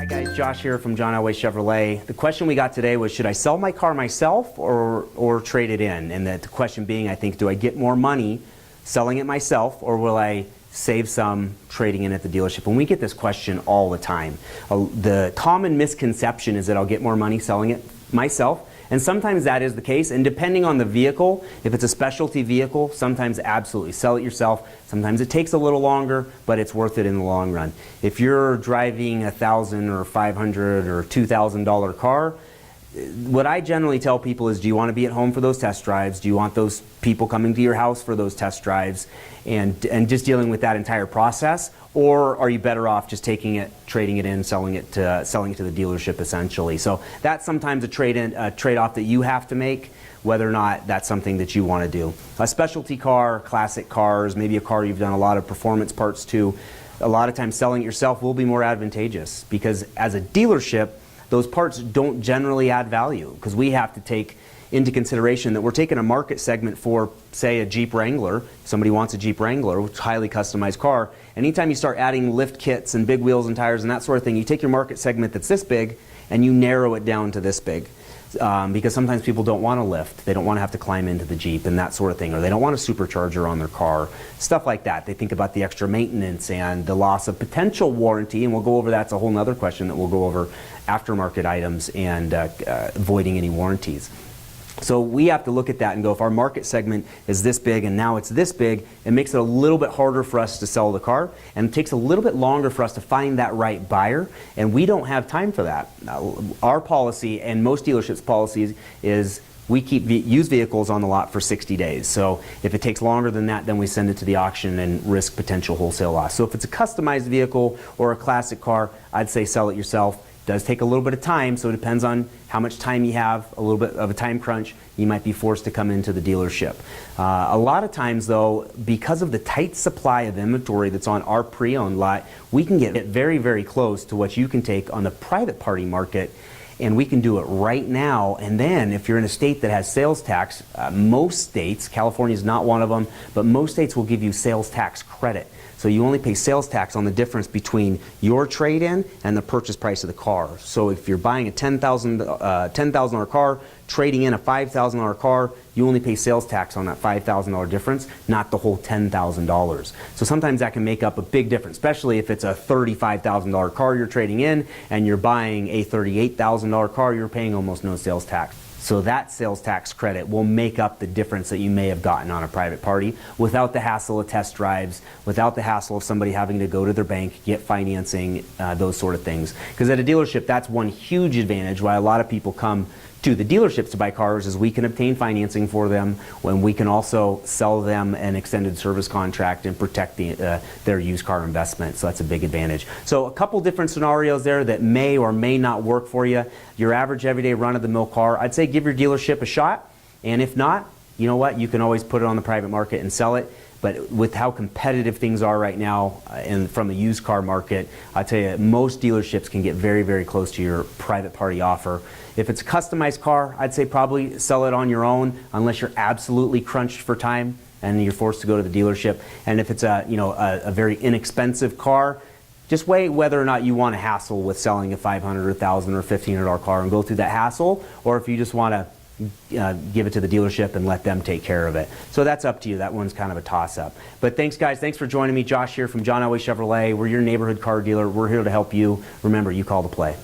Guys, Josh here from John Elway Chevrolet. The question we got today was, should I sell my car myself or trade it in? And the question being, I think, do I get more money selling it myself, or will I save some trading in at the dealership? And we get this question all the time. The common misconception is that I'll get more money selling it myself. And sometimes that is the case, and depending on the vehicle, if it's a specialty vehicle, sometimes absolutely sell it yourself. Sometimes it takes a little longer, but it's worth it in the long run. If you're driving a $1,000 or $500 or $2,000 car, what I generally tell people is, do you want to be at home for those test drives? Do you want those people coming to your house for those test drives and just dealing with that entire process? Or are you better off just taking it, trading it in, selling it to the dealership essentially? So that's sometimes a trade-off that you have to make, whether or not that's something that you want to do. A specialty car, classic cars, maybe a car you've done a lot of performance parts to, a lot of times selling it yourself will be more advantageous, because as a dealership, those parts don't generally add value, because we have to take into consideration that we're taking a market segment for, say, a Jeep Wrangler. Somebody wants a Jeep Wrangler, which is a highly customized car. Anytime you start adding lift kits and big wheels and tires and that sort of thing, you take your market segment that's this big and you narrow it down to this big. Because sometimes people don't want to lift, they don't want to have to climb into the Jeep and that sort of thing, or they don't want a supercharger on their car, stuff like that. They think about the extra maintenance and the loss of potential warranty, and we'll go over that. It's a whole other question that we'll go over, aftermarket items and avoiding any warranties. So we have to look at that and go, if our market segment is this big and now it's this big, it makes it a little bit harder for us to sell the car, and it takes a little bit longer for us to find that right buyer, and we don't have time for that. Our policy, and most dealerships' policies, is we keep used vehicles on the lot for 60 days. So if it takes longer than that, then we send it to the auction and risk potential wholesale loss. So if it's a customized vehicle or a classic car, I'd say sell it yourself. Does take a little bit of time, so it depends on how much time you have, a little bit of a time crunch, you might be forced to come into the dealership. A lot of times though, because of the tight supply of inventory that's on our pre-owned lot, we can get very, very close to what you can take on the private party market, and we can do it right now. And then if you're in a state that has sales tax, most states, California is not one of them, but most states will give you sales tax credit. So you only pay sales tax on the difference between your trade-in and the purchase price of the car. So if you're buying a $10,000 car, trading in a $5,000 car, you only pay sales tax on that $5,000 difference, not the whole $10,000. So sometimes that can make up a big difference, especially if it's a $35,000 car you're trading in and you're buying a $38,000 car, you're paying almost no sales tax. So that sales tax credit will make up the difference that you may have gotten on a private party without the hassle of test drives, without the hassle of somebody having to go to their bank, get financing, those sort of things. Because at a dealership, that's one huge advantage why a lot of people come to the dealerships to buy cars, is we can obtain financing for them, when we can also sell them an extended service contract and protect their used car investment. So that's a big advantage. So a couple different scenarios there that may or may not work for you. Your average everyday run-of-the-mill car, I'd say give your dealership a shot, and if not, you know what, you can always put it on the private market and sell it. But with how competitive things are right now and from the used car market, I tell you, most dealerships can get very, very close to your private party offer. If it's a customized car, I'd say probably sell it on your own, unless you're absolutely crunched for time and you're forced to go to the dealership. And if it's a very inexpensive car, just weigh whether or not you want to hassle with selling a $500 or $1,000 or $1,500 car and go through that hassle, or if you just want to give it to the dealership and let them take care of it. So that's up to you. That one's kind of a toss-up. But thanks, guys. Thanks for joining me. Josh here from John Elway Chevrolet. We're your neighborhood car dealer. We're here to help you. Remember, you call the play.